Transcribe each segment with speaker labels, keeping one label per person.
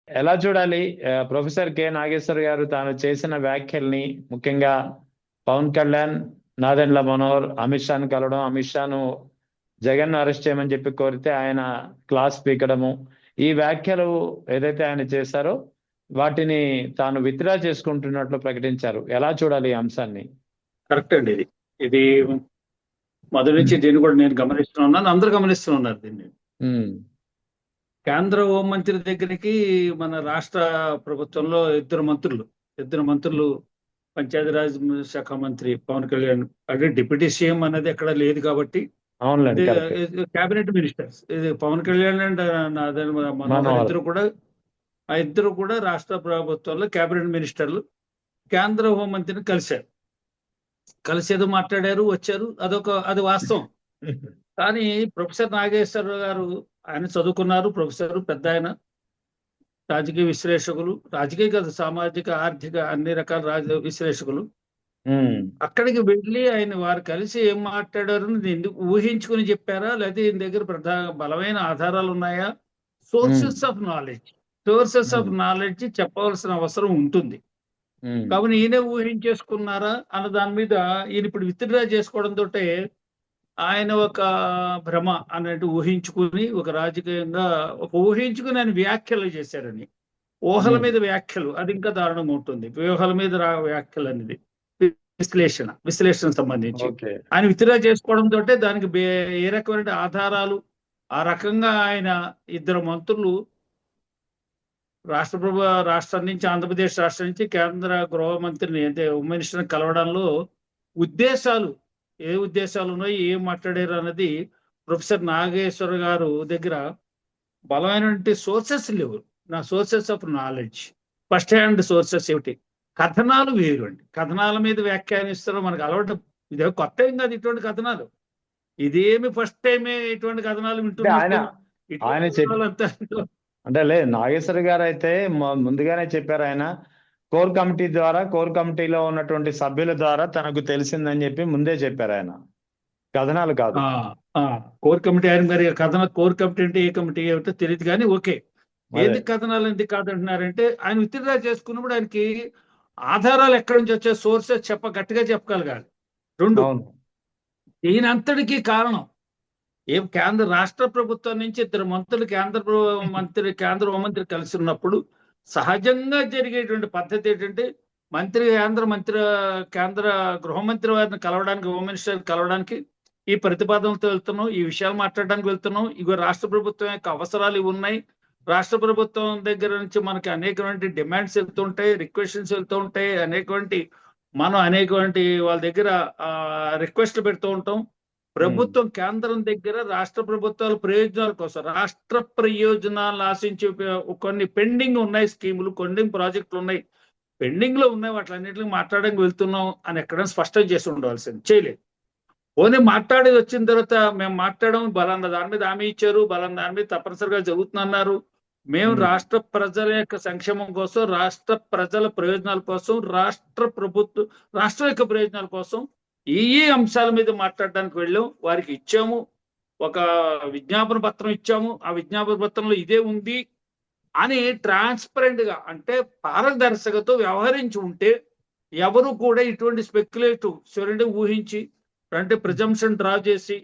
Speaker 1: ఎలా చూడాలి? Professor K Nageshwar గారు తాను చేసిన వ్యాఖ్యల్ని, ముఖ్యంగా పవన్ కళ్యాణ్, నాదెండ్ల మనోహర్ అమిత్ షాను కలవడం, అమిత్ షాను జగన్ అరెస్ట్ చేయమని చెప్పి కోరితే ఆయన క్లాస్ పీకడము, ఈ వ్యాఖ్యలు ఏదైతే ఆయన చేశారో వాటిని తాను విత్డ్రా చేసుకుంటున్నట్లు ప్రకటించారు. ఎలా చూడాలి ఈ అంశాన్ని?
Speaker 2: కరెక్ట్ అండి. ఇది ఇది మొదటి నుంచి దీన్ని కూడా నేను గమనిస్తూ ఉన్నాను, అందరూ గమనిస్తూ ఉన్నారు దీన్ని.
Speaker 1: ఉమ్,
Speaker 2: కేంద్ర హోంమంత్రి దగ్గరికి మన రాష్ట్ర ప్రభుత్వంలో ఇద్దరు మంత్రులు పంచాయతీరాజ్ శాఖ మంత్రి పవన్ కళ్యాణ్, అంటే డిప్యూటీ సీఎం అనేది ఎక్కడ లేదు కాబట్టి
Speaker 1: అవునులేండి, కరెక్ట్.
Speaker 2: క్యాబినెట్ మినిస్టర్స్, ఇది పవన్ కళ్యాణ్ అండ్ మనోహర్
Speaker 1: మనోహర్.
Speaker 2: ఇద్దరు కూడా రాష్ట్ర ప్రభుత్వంలో క్యాబినెట్ మినిస్టర్లు కేంద్ర హోంమంత్రిని కలిసేదో మాట్లాడారు, వచ్చారు, అది వాస్తవం. కానీ ప్రొఫెసర్ నాగేశ్వరరావు గారు, ఆయన చదువుకున్నారు, ప్రొఫెసర్, పెద్ద ఆయన, రాజకీయ విశ్లేషకులు, రాజకీయ కాదు, సామాజిక, ఆర్థిక, అన్ని రకాల విశ్లేషకులు.
Speaker 1: ఉమ్,
Speaker 2: అక్కడికి వెళ్ళి ఆయన వారు కలిసి ఏం మాట్లాడారు ఎందుకు ఊహించుకుని చెప్పారా, లేకపోతే ఈయన దగ్గర బలమైన ఆధారాలు ఉన్నాయా?
Speaker 1: ఉమ్,
Speaker 2: సోర్సెస్ ఆఫ్
Speaker 1: ఉమ్,
Speaker 2: నాలెడ్జ్ చెప్పవలసిన అవసరం ఉంటుంది.
Speaker 1: ఉమ్,
Speaker 2: కాబట్టి ఈయనే ఊహించేసుకున్నారా అన్న దాని మీద ఈయన ఇప్పుడు విత్డ్రా చేసుకోవడంతో ఆయన ఒక భ్రమ అన్నట్టు ఊహించుకుని, ఒక రాజకీయంగా ఊహించుకుని ఆయన వ్యాఖ్యలు చేశారని. ఊహల
Speaker 1: ఉమ్.
Speaker 2: మీద వ్యాఖ్యలు అది ఇంకా దారుణంగా ఉంటుంది. వ్యూహాల మీద వ్యాఖ్యలు అనేది విశ్లేషణ సంబంధించి
Speaker 1: ఓకే.
Speaker 2: ఆయన విత్డ్రా చేసుకోవడంతో దానికి ఏ రకమైన ఆధారాలు, ఆ రకంగా ఆయన ఇద్దరు మంత్రులు రాష్ట్రం నుంచి, ఆంధ్రప్రదేశ్ రాష్ట్రం నుంచి కేంద్ర గృహ మంత్రిని అంటే హోమ్ మినిస్టర్ని కలవడంలో ఉద్దేశాలు, ఏ ఉద్దేశాలు ఉన్నాయి, ఏం మాట్లాడారు అన్నది ప్రొఫెసర్ నాగేశ్వర గారు దగ్గర బలమైనటువంటి సోర్సెస్ లేవు. నా sources of knowledge, first hand sources ఏమిటి? కథనాలు వేరు అండి. కథనాల మీద వ్యాఖ్యానిస్తారు, మనకు అలవాటు. ఇదే కొత్త ఏం కాదు ఇటువంటి కథనాలు, ఇదేమి ఫస్ట్ టైమే ఇటువంటి కథనాలు
Speaker 1: అంటే ఆయన
Speaker 2: వింటున్నట్టు.
Speaker 1: ఆయన
Speaker 2: ఇటువంటి
Speaker 1: చెప్
Speaker 2: కథనాలు అంతా
Speaker 1: అంటే నాగేశ్వర్ గారు అయితే ముందుగానే చెప్పారు. ఆయన కోర్ కమిటీలో ఉన్నటువంటి సభ్యుల ద్వారా తనకు తెలిసిందని చెప్పి ముందే చెప్పారు. ఆయన కథనాలు కాదు.
Speaker 2: ఆ ఆ కోర్ కమిటీ, ఆయన మరి కోర్ కమిటీ అంటే ఏ కమిటీ ఏమిటో తెలియదు కానీ ఓకే.
Speaker 1: అదే.
Speaker 2: ఎందుకు కథనాలు ఎందుకు కాదంటున్నారంటే ఆయన విత్డ్రా చేసుకున్నప్పుడు ఆయనకి ఆధారాలు ఎక్కడి నుంచి వచ్చే సోర్సెస్ గట్టిగా చెప్పగలగాలి. రెండు,
Speaker 1: అవును.
Speaker 2: దీనంతటికీ కారణం కేంద్ర రాష్ట్ర ప్రభుత్వం నుంచి ఇద్దరు మంత్రులు కేంద్ర హోంమంత్రి కలిసి ఉన్నప్పుడు సహజంగా జరిగేటువంటి పద్ధతి ఏంటంటే కేంద్ర గృహమంత్రి వారిని కలవడానికి, హోమ్ మినిస్టర్ కలవడానికి ఈ ప్రతిపాదనలతో వెళ్తున్నాం, ఈ విషయాలు మాట్లాడడానికి వెళ్తున్నాం, ఇగో రాష్ట్ర ప్రభుత్వం యొక్క అవసరాలు ఇవి ఉన్నాయి, రాష్ట్ర ప్రభుత్వం దగ్గర నుంచి మనకి అనేకటువంటి డిమాండ్స్ వెళ్తుంటాయి, రిక్వెస్ట్స్ వెళ్తూ ఉంటాయి, అనేకటువంటి వాళ్ళ దగ్గర రిక్వెస్ట్లు పెడుతూ ఉంటాం. ప్రభుత్వం కేంద్రం దగ్గర రాష్ట్ర ప్రభుత్వాల ప్రయోజనాల కోసం, రాష్ట్ర ప్రయోజనాలను ఆశించి కొన్ని పెండింగ్ ఉన్నాయి స్కీములు, కొన్ని ప్రాజెక్టులు ఉన్నాయి, పెండింగ్ లో ఉన్నాయి, వాటిలన్నింటినీ మాట్లాడడానికి వెళ్తున్నాం అని ఎక్కడైనా స్పష్టం చేసి ఉండవలసింది. చేయలేదు. ఓన్లీ మాట్లాడేది వచ్చిన తర్వాత మేము మాట్లాడడం, బలాన్న దాని మీద హామీ ఇచ్చారు, బలాన్న దాని మీద తప్పనిసరిగా జరుగుతుందన్నారు. మేము రాష్ట్ర ప్రజల యొక్క సంక్షేమం కోసం, రాష్ట్ర ప్రజల ప్రయోజనాల కోసం, రాష్ట్రం యొక్క ప్రయోజనాల కోసం ఈ అంశాల మీద మాట్లాడడానికి వెళ్ళాం. వారికి ఇచ్చాము, ఒక విజ్ఞాపన పత్రం ఇచ్చాము, ఆ విజ్ఞాపన పత్రంలో ఇదే ఉంది అని ట్రాన్స్పరెంట్ గా, అంటే పారదర్శకతో వ్యవహరించి ఉంటే ఎవరు కూడా ఇటువంటి స్పెక్యులేటివ్ సొరండి ఊహించి, అంటే ప్రిజంప్షన్ డ్రా చేసి,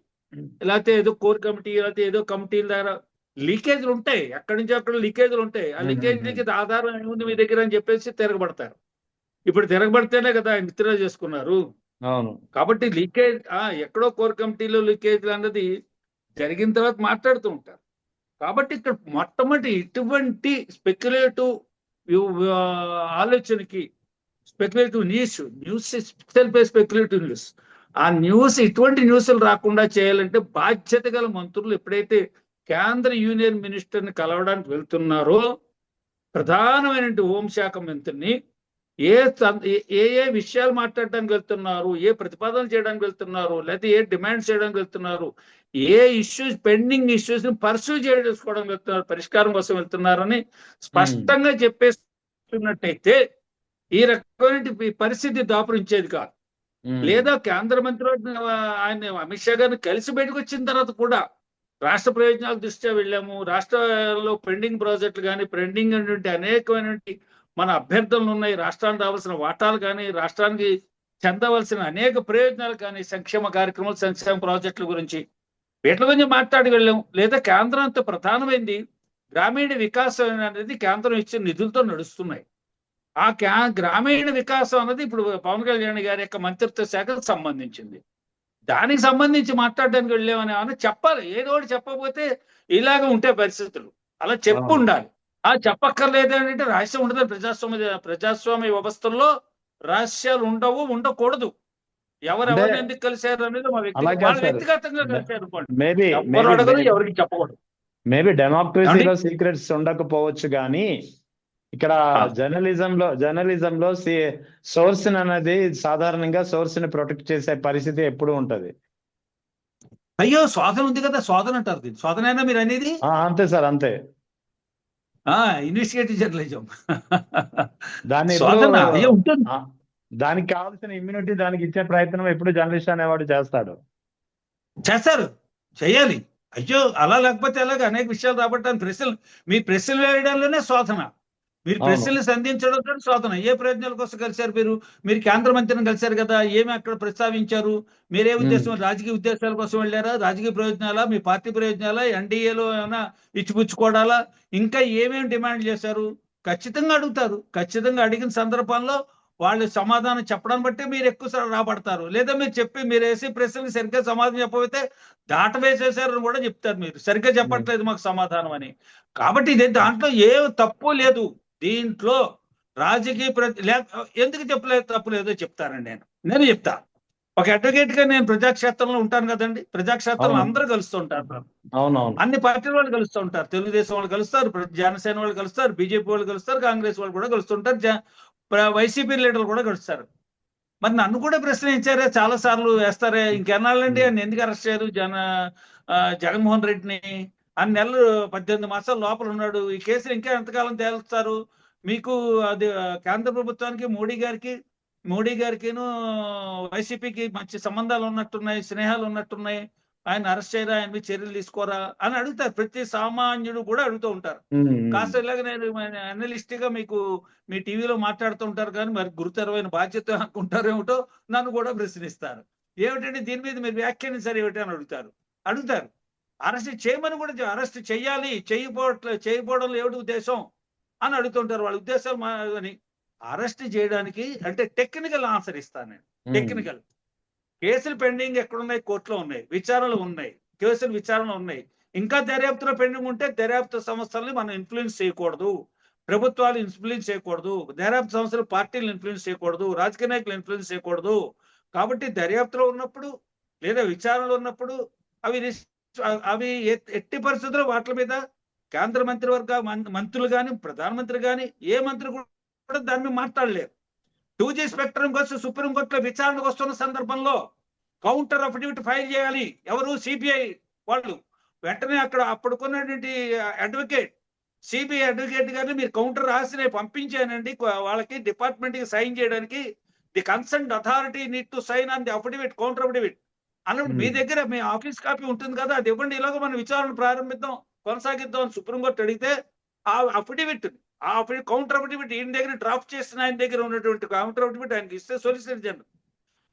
Speaker 2: లేకపోతే ఏదో కోర్ కమిటీ, లేకపోతే ఏదో కమిటీల ద్వారా లీకేజ్లు ఉంటాయి, ఎక్కడి నుంచి అక్కడ లీకేజ్లు ఉంటాయి, ఆ లీకేజ్కి ఆధారం ఏముంది మీ దగ్గర అని చెప్పేసి తిరగబడతారు. ఇప్పుడు తిరగబడితేనే కదా ఆయన విత్డ్రా చేసుకున్నారు.
Speaker 1: అవును.
Speaker 2: కాబట్టి లీకేజ్ ఎక్కడో కోర్ కమిటీలో లీకేజ్లు అన్నది జరిగిన తర్వాత మాట్లాడుతూ ఉంటారు. కాబట్టి ఇక్కడ మొట్టమొదటి ఇటువంటి స్పెక్యులేటివ్ ఆలోచనకి, స్పెక్యులేటివ్ న్యూస్ స్పెక్యులేటివ్ న్యూస్, ఆ న్యూస్, ఇటువంటి న్యూస్లు రాకుండా చేయాలంటే బాధ్యత గల మంత్రులు ఎప్పుడైతే కేంద్ర యూనియన్ మినిస్టర్ని కలవడానికి వెళ్తున్నారో, ప్రధానమైన హోంశాఖ మంత్రిని ఏ ఏ విషయాలు మాట్లాడడానికి వెళ్తున్నారు, ఏ ప్రతిపాదనలు చేయడానికి వెళ్తున్నారు, లేదా ఏ డిమాండ్స్ చేయడానికి వెళ్తున్నారు, ఏ ఇష్యూస్, పెండింగ్ ఇష్యూస్ ని పర్సూ చేసుకోవడానికి వెళ్తున్నారు, పరిష్కారం కోసం వెళ్తున్నారని స్పష్టంగా చెప్పేస్తున్నట్టయితే ఈ రకమైన పరిస్థితి దాపురించేది కాదు. లేదా కేంద్ర మంత్రి ఆయన అమిత్ షా గారిని కలిసి బయటకు వచ్చిన తర్వాత కూడా రాష్ట్ర ప్రయోజనాల దృష్ట్యా వెళ్ళాము. రాష్ట్రంలో పెండింగ్ ప్రాజెక్టులు కానీ, పెండింగ్ అయినటువంటి అనేకమైనటువంటి మన అభ్యర్థనలు ఉన్నాయి. రాష్ట్రానికి రావాల్సిన వాటాలు కానీ, రాష్ట్రానికి చెందవలసిన అనేక ప్రయోజనాలు కానీ, సంక్షేమ కార్యక్రమాలు, సంక్షేమ ప్రాజెక్టుల గురించి వీటి గురించి మాట్లాడి వెళ్ళాము. లేదా కేంద్రంతో ప్రధానమైంది గ్రామీణ వికాసం అనేది కేంద్రం ఇచ్చిన నిధులతో నడుస్తున్నాయి. ఆ గ్రామీణ వికాసం అనేది ఇప్పుడు పవన్ కళ్యాణ్ గారి యొక్క మంత్రిత్వ శాఖకు సంబంధించింది. దానికి సంబంధించి మాట్లాడడానికి వెళ్ళామని అని చెప్పాలి. ఏదో ఒకటి చెప్పకపోతే ఇలాగ ఉంటే పరిస్థితులు అలా చెప్పు ఉండాలి. ఆ చెప్పక్కర్లేదు అంటే రహస్యం ఉండదు. ప్రజాస్వామ్య వ్యవస్థల్లో రహస్యాలు ఉండకూడదు. ఎవరెవరిని ఎందుకు కలిశారు అనేది వాళ్ళు వ్యక్తిగతంగా కలిశారు ఎవరు అడగరు, ఎవరికి చెప్పకూడదు.
Speaker 1: మేబీ డెమోక్రసీలో సీక్రెట్స్ ఉండకపోవచ్చు కానీ ఇక్కడ జర్నలిజంలో సోర్స్ అనేది సాధారణంగా సోర్స్ ని ప్రొటెక్ట్ చేసే పరిస్థితి ఎప్పుడు ఉంటది.
Speaker 3: అయ్యో శోధన ఉంది కదా, శోధన అంటారు దీన్ని. శోధన అయినా మీరు అనేది
Speaker 1: అంతే సార్, అంతే.
Speaker 3: ఇన్వెస్టిగేటివ్ జర్నలిజం
Speaker 1: దానికి కావాల్సిన ఇమ్యూనిటీ దానికి ఇచ్చే ప్రయత్నం ఎప్పుడు జర్నలిస్ట్ అనేవాడు చేస్తారు.
Speaker 3: చేయాలి. అయ్యో అలా లేకపోతే ఎలాగ అనేక విషయాలు రాబట్టాను. మీ ప్రశ్నలు వేయడంలోనే శోధన. మీరు ప్రశ్నలు సంధించడం శోధన. ఏ ప్రయోజనాల కోసం కలిశారు మీరు కేంద్ర మంత్రిని కలిశారు కదా, ఏమి అక్కడ ప్రస్తావించారు? మీరే ఉద్దేశం? రాజకీయ ఉద్దేశాల కోసం వెళ్ళారా? రాజకీయ ప్రయోజనాలా? మీ పార్టీ ప్రయోజనాలా? ఎన్డీఏలో ఏమైనా ఇచ్చిపుచ్చుకోవడాలా? ఇంకా ఏమేమి డిమాండ్ చేశారు? ఖచ్చితంగా అడుగుతారు. ఖచ్చితంగా అడిగిన సందర్భంలో వాళ్ళు సమాధానం చెప్పడం బట్టి మీరు ఎక్కువ రాబడతారు. లేదా మీరు వేసే ప్రశ్నలకు సరిగ్గా సమాధానం చెప్పకపోతే దాట వేసేసారని కూడా చెప్తారు. మీరు సరిగ్గా చెప్పట్లేదు మాకు సమాధానం అని. కాబట్టి ఇదే దాంట్లో ఏ తప్పు లేదు. దీంట్లో రాజకీయ ఎందుకు చెప్పలేదు, తప్పు లేదో చెప్తానండి. నేను చెప్తా. ఒక అడ్వకేట్ గా నేను ప్రజాక్షేత్రంలో ఉంటాను కదండి. ప్రజాక్షేత్రంలో అందరూ కలుస్తూ ఉంటారు. అన్ని పార్టీల వాళ్ళు కలుస్తూ ఉంటారు. తెలుగుదేశం వాళ్ళు కలుస్తారు, జనసేన వాళ్ళు కలుస్తారు, బీజేపీ వాళ్ళు కలుస్తారు, కాంగ్రెస్ వాళ్ళు కూడా కలుస్తుంటారు, వైసీపీ లీడర్లు కూడా కలుస్తారు. మరి నన్ను కూడా ప్రశ్నించారే, చాలా సార్లు వేస్తారే, ఇంకెన్నాళ్ళండి అని ఎందుకు అరెస్ట్ చేయరు జగన్మోహన్ రెడ్డిని? అన్ని నెలలు 18 మాసాల లోపల ఉన్నాడు. ఈ కేసులు ఇంకా ఎంతకాలం తేలుస్తారు? మీకు అది కేంద్ర ప్రభుత్వానికి మోడీ గారికిను వైసీపీకి మంచి సంబంధాలు ఉన్నట్టున్నాయి, స్నేహాలు ఉన్నట్టున్నాయి, ఆయన అరెస్ట్ చేయరా, ఆయన మీద చర్యలు తీసుకోరా అని అడుగుతారు. ప్రతి సామాన్యుడు కూడా అడుగుతూ ఉంటారు. కాస్త ఇలాగ నేను అనలిస్ట్ గా మీకు మీ టీవీలో మాట్లాడుతూ ఉంటారు, కానీ మరి గురుతరమైన బాధ్యత అనుకుంటారేమిటో నన్ను కూడా ప్రశ్నిస్తారు. ఏమిటంటే దీని మీద మీరు వ్యాఖ్యానించారు ఏమిటి అని అడుగుతారు. అరెస్ట్ చేయమని కూడా, అరెస్ట్ చెయ్యాలి, చేయకపోవడంలో ఏమిటి ఉద్దేశం అని అడుగుతుంటారు. వాళ్ళ ఉద్దేశాలు అని. అరెస్ట్ చేయడానికి అంటే టెక్నికల్ ఆన్సర్ ఇస్తాను నేను. టెక్నికల్ కేసులు పెండింగ్ ఎక్కడున్నాయి? కోర్టులో ఉన్నాయి, విచారణలు ఉన్నాయి, కేసులు విచారణలు ఉన్నాయి. ఇంకా దర్యాప్తులో పెండింగ్ ఉంటే దర్యాప్తు సంస్థల్ని మనం ఇన్ఫ్లుయెన్స్ చేయకూడదు, ప్రభుత్వాలు ఇన్ఫ్లుయెన్స్ చేయకూడదు, దర్యాప్తు సంస్థలు పార్టీలు ఇన్ఫ్లుయెన్స్ చేయకూడదు, రాజకీయ నాయకులు ఇన్ఫ్లుయెన్స్ చేయకూడదు. కాబట్టి దర్యాప్తులో ఉన్నప్పుడు లేదా విచారణలో ఉన్నప్పుడు అవి ఎట్టి పరిస్థితుల్లో వాటి మీద కేంద్ర మంత్రివర్గ మంత్రులు కానీ, ప్రధానమంత్రి కానీ, ఏ మంత్రి కూడా దాని మీద మాట్లాడలేరు. 2G స్పెక్ట్రమ్ కోసం సుప్రీంకోర్టులో విచారణకు వస్తున్న సందర్భంలో కౌంటర్ అఫిడవిట్ ఫైల్ చేయాలి. ఎవరు? సిబిఐ వాళ్ళు. వెంటనే అప్పుడుకున్నటువంటి సిబిఐ అడ్వకేట్ గారిని మీరు కౌంటర్ రాసి పంపించానండి వాళ్ళకి, డిపార్ట్మెంట్ కి సైన్ చేయడానికి. The concern authority need to sign on the affidavit, counter affidavit అన్నప్పుడు మీ దగ్గర మీ ఆఫీస్ కాపీ ఉంటుంది కదా, అది ఇవ్వండి, ఇలాగ మనం విచారణ ప్రారంభిద్దాం, కొనసాగిద్దాం అని సుప్రీంకోర్టు అడిగితే ఆ అఫిడవిట్ కౌంటర్ అఫిడవిట్ ఈయన దగ్గర డ్రాఫ్ట్ చేసిన ఆయన దగ్గర ఉన్నటువంటి కౌంటర్ అఫిడవిట్ ఆయనకి ఇస్తే సొలిసిటర్ జనరల్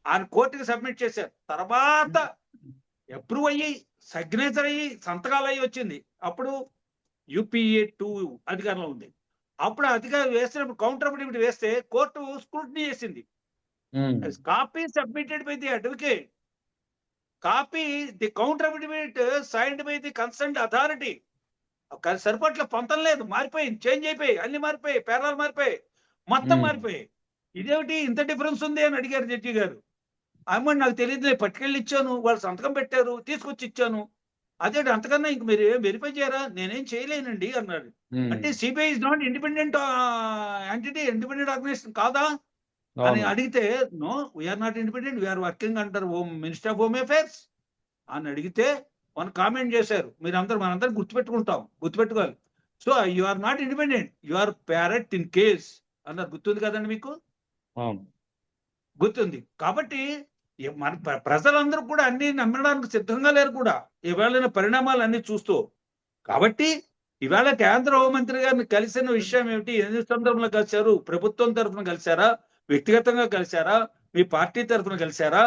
Speaker 3: ఆయన కోర్టుకి సబ్మిట్ చేశారు. తర్వాత అప్రూవ్ అయ్యి సిగ్నేచర్ అయ్యి సంతకాలు అయ్యి వచ్చింది. అప్పుడు UPA 2 అధికారంలో ఉంది. అప్పుడు అధికారం వేసినప్పుడు కౌంటర్ అఫిడవిట్ వేస్తే కోర్టు స్క్రూటినీ చేసింది. Copy submitted by the advocate, copy the counter affidavit signed by the concerned authority. సరిపట్ల పొంతం లేదు, మారిపోయింది, చేంజ్ అయిపోయి, అన్ని మారిపోయి, పేరాలు మారిపోయి, మొత్తం మారిపోయి. ఇదేమిటి ఇంత డిఫరెన్స్ ఉంది అని అడిగారు జడ్జి గారు. అమ్మ నాకు తెలియదు, పట్టుకెళ్ళి ఇచ్చాను, వాళ్ళు సంతకం పెట్టారు, తీసుకొచ్చి ఇచ్చాను. అదే అంతకన్నా ఇంక మీరు ఏం వెరిఫై చేయరా? నేనేం చేయలేనండి అన్నాడు. అంటే CBI is not independent entity, independent organisation కాదా అని అడిగితే, no we are not independent, we are working under minister of home affairs అని అడిగితే మనం కామెంట్ చేశారు. మనందరం గుర్తుపెట్టుకోవాలి. So you are not independent, you are parrot in case అన్నారు. గుర్తుంది కదండి మీకు? గుర్తుంది. కాబట్టి మన ప్రజలందరూ కూడా అన్ని నమ్మడానికి సిద్ధంగా లేరు కూడా ఇవాళ పరిణామాలు అన్ని చూస్తూ. కాబట్టి ఇవాళ కేంద్ర హోంమంత్రి గారిని కలిసిన విషయం ఏమిటి? ఎన్ని సందర్భంలో కలిశారు? ప్రభుత్వం తరఫున కలిశారా, వ్యక్తిగతంగా కలిశారా, మీ పార్టీ తరఫున కలిశారా,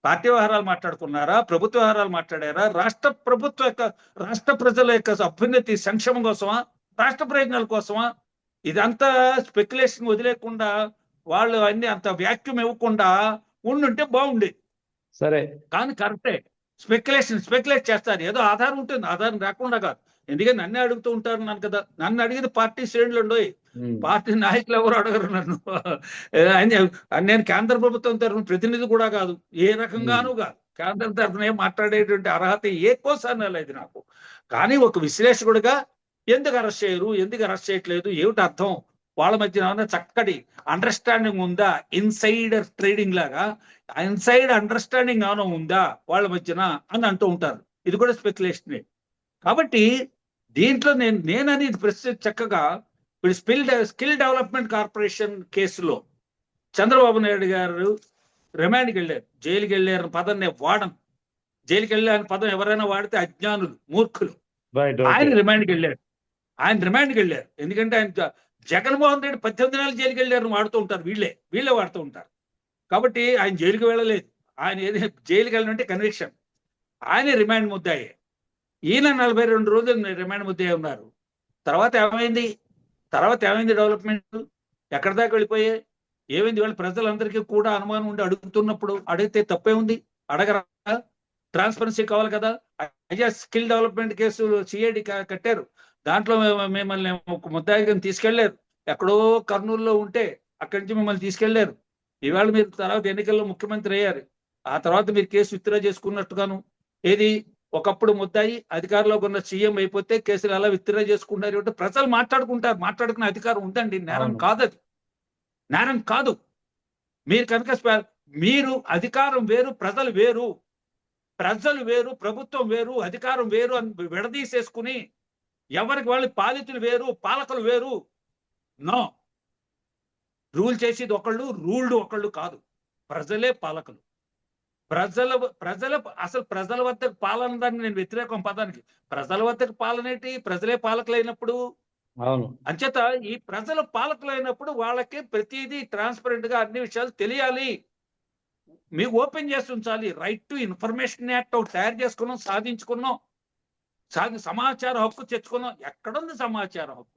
Speaker 3: పార్టీ వ్యవహారాలు మాట్లాడుకున్నారా, ప్రభుత్వ వ్యవహారాలు మాట్లాడారా, రాష్ట్ర ప్రజల యొక్క అభ్యున్నతి సంక్షేమం కోసమా, రాష్ట్ర ప్రయోజనాల కోసమా? ఇదంతా స్పెక్యులేషన్ వదిలేకుండా వాళ్ళు అన్ని అంత వ్యాక్యూమ్ ఇవ్వకుండా ఉండుంటే బాగుండేది.
Speaker 1: సరే,
Speaker 3: కానీ కరెక్టే, స్పెక్యులేట్ చేస్తారు. ఏదో ఆధారం ఉంటుంది, ఆధారం రాకుండా కాదు. ఎందుకంటే నన్నే అడుగుతూ ఉంటారు నన్ను కదా, నన్ను అడిగిన పార్టీ శ్రేణులు ఉండవు, పార్టీ నాయకులు ఎవరు అడగరు నన్ను. నేను కేంద్ర ప్రభుత్వం తరఫున ప్రతినిధి కూడా కాదు, ఏ రకంగానూ కాదు. కేంద్రం తరఫున మాట్లాడేటువంటి అర్హత ఏ కోసాన లేదు నాకు. కానీ ఒక విశ్లేషకుడిగా ఎందుకు అరెస్ట్ చేయరు, ఎందుకు అరెస్ట్ చేయట్లేదు, ఏమిటి అర్థం, వాళ్ళ మధ్యన ఏమైనా చక్కటి అండర్స్టాండింగ్ ఉందా, ఇన్సైడర్ ట్రేడింగ్ లాగా ఇన్సైడ్ అండర్స్టాండింగ్ ఏమైనా ఉందా వాళ్ళ మధ్యన అని అంటూ ఉంటారు. ఇది కూడా స్పెక్యులేషనే. కాబట్టి దీంట్లో నేనని ప్రశ్న చక్కగా ఇప్పుడు స్కిల్ డెవలప్మెంట్ కార్పొరేషన్ కేసులో చంద్రబాబు నాయుడు గారు రిమాండ్కి వెళ్ళారు, జైలుకి వెళ్ళారు పదం నేను వాడను. జైలుకి వెళ్ళారని పదం ఎవరైనా వాడితే అజ్ఞానులు, మూర్ఖులు. ఆయన రిమాండ్కి వెళ్ళారు. ఎందుకంటే ఆయన జగన్మోహన్ రెడ్డి 18 నెలలు జైలుకి వెళ్ళారు వాడుతూ ఉంటారు, వీళ్ళే వాడుతూ ఉంటారు. కాబట్టి ఆయన జైలుకి వెళ్ళలేదు. ఆయన ఏది జైలుకి వెళ్ళాలంటే కన్విక్షన్. ఆయన రిమాండ్ ముద్దాయి. ఈయన 42 రోజులు రిమాండ్ ముద్దాయి ఉన్నారు. తర్వాత ఏమైంది డెవలప్మెంట్? ఎక్కడి దాకా వెళ్ళిపోయాయి? ఏమైంది? వాళ్ళు ప్రజలందరికీ కూడా అనుమానం ఉండి అడుగుతున్నప్పుడు అడిగితే తప్పే ఉంది, అడగరా? ట్రాన్స్పరెన్సీ కావాలి కదా. అయ్యా స్కిల్ డెవలప్మెంట్ కేసు సిఐడి కట్టారు, దాంట్లో మిమ్మల్ని ముద్దాయిగా తీసుకెళ్లారు. ఎక్కడో కర్నూలులో ఉంటే అక్కడి నుంచి మిమ్మల్ని తీసుకెళ్లారు. ఇవాళ మీరు తర్వాత ఎన్నికల్లో ముఖ్యమంత్రి అయ్యారు, ఆ తర్వాత మీరు కేసు విత్డ్రా చేసుకున్నట్టుగాను. ఏది ఒకప్పుడు ముద్దాయి అధికారంలో ఉన్న సీఎం అయిపోతే కేసులు ఎలా విత్డ్రా చేసుకున్నారు అంటే ప్రజలు మాట్లాడుకునే అధికారం ఉందండి. నేరం కాదు, అది నేరం కాదు. మీరు కనుక మీరు అధికారం వేరు, ప్రజలు వేరు, ప్రభుత్వం వేరు, అధికారం వేరు అని విడదీసేసుకుని ఎవరికి వాళ్ళు పాలితులు వేరు, పాలకులు వేరు. నో, రూల్ చేసేది ఒకళ్ళు, రూల్డ్ ఒకళ్ళు కాదు. ప్రజలే పాలకులు. అసలు ప్రజల వద్దకు పాలన, దాన్ని నేను వ్యతిరేకం పదానికి. ప్రజల వద్దకు పాలనేటి? ప్రజలే పాలకులైనప్పుడు. అంచేత ఈ ప్రజల పాలకులైనప్పుడు వాళ్ళకి ప్రతిదీ ట్రాన్స్పరెంట్ గా అన్ని విషయాలు తెలియాలి. మీకు ఓపెన్ చేసి ఉంచాలి. రైట్ టు ఇన్ఫర్మేషన్ యాక్ట్ ఒకటి తయారు చేసుకున్నాం, సాధించుకున్నాం. సమాచార హక్కు తెచ్చుకున్నాం. ఎక్కడుంది సమాచార హక్కు?